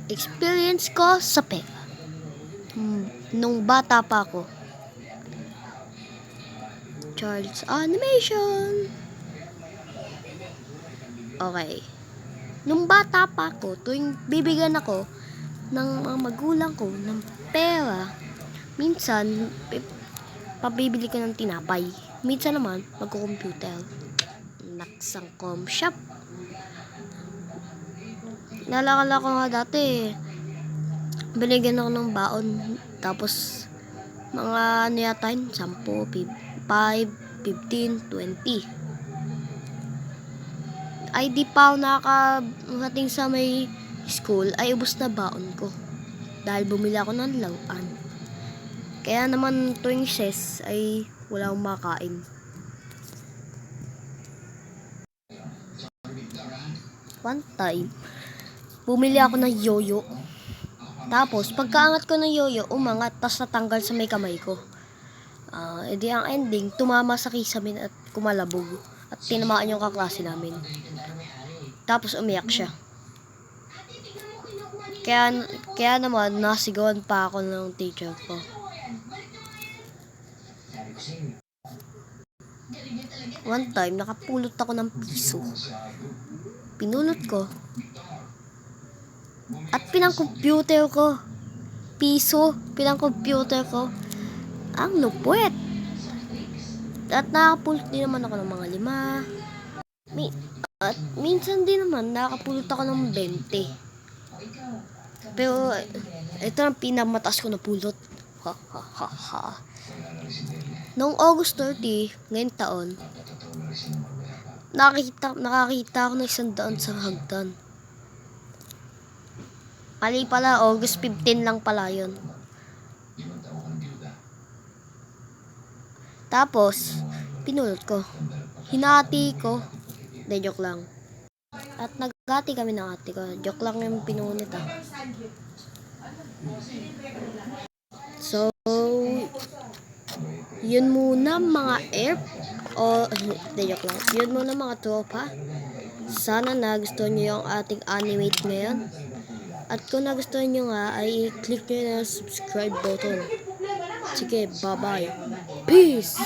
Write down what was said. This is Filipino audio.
Experience ko sa pera. Nung bata pa ako. Charles Animation. Okay. Nung bata pa ako, tuwing bibigyan ako ng mga magulang ko ng pera, minsan, pabibili ko ng tinapay. Minsan naman, magko-computer. Naksang com shop. Nalakala ko nga dati, binigyan ako ng baon. Tapos, mga ano yata yun, 10, 5, 15, 20. Ay di pa ako nakakating sa may school, ay ubos na baon ko. Dahil bumili ako ng laruan. Kaya naman tuwing recess ay wala akong makain. One time, bumili ako ng yoyo. Tapos, pagkaangat ko ng yoyo, umangat, tas natanggal sa may kamay ko. Edi ang ending, tumama sa kisame at kumalabog. At tinamaan yung kaklase namin. Tapos, umiyak siya. Kaya naman, nasigawan pa ako ng teacher ko. One time, nakapulot ako ng piso. Pinulot ko. At pinang-computer ko. Piso, pinang-computer ko. Ang lupwet. At nakapulot din naman ako ng mga 5. At minsan din naman, nakapulot ako ng 20. Pero, ito ang pinamataas ko na pulot. Ha, ha, ha, ha. Noong August 30, ngayong taon, nakakita ako ng 100 sa hagdan. Mali pala, August 15 lang pala yun. Tapos, pinulot ko. Hinati ko. De, joke lang. At naghati kami ng ate ko. Joke lang yung pinunit So, yun muna mga de, joke lang. Yun muna mga tropa. Sana nagustuhan nyo yung ating animate ngayon. At kung nagustuhan nyo nga, ay click nyo na subscribe button. Sige, bye-bye. Peace!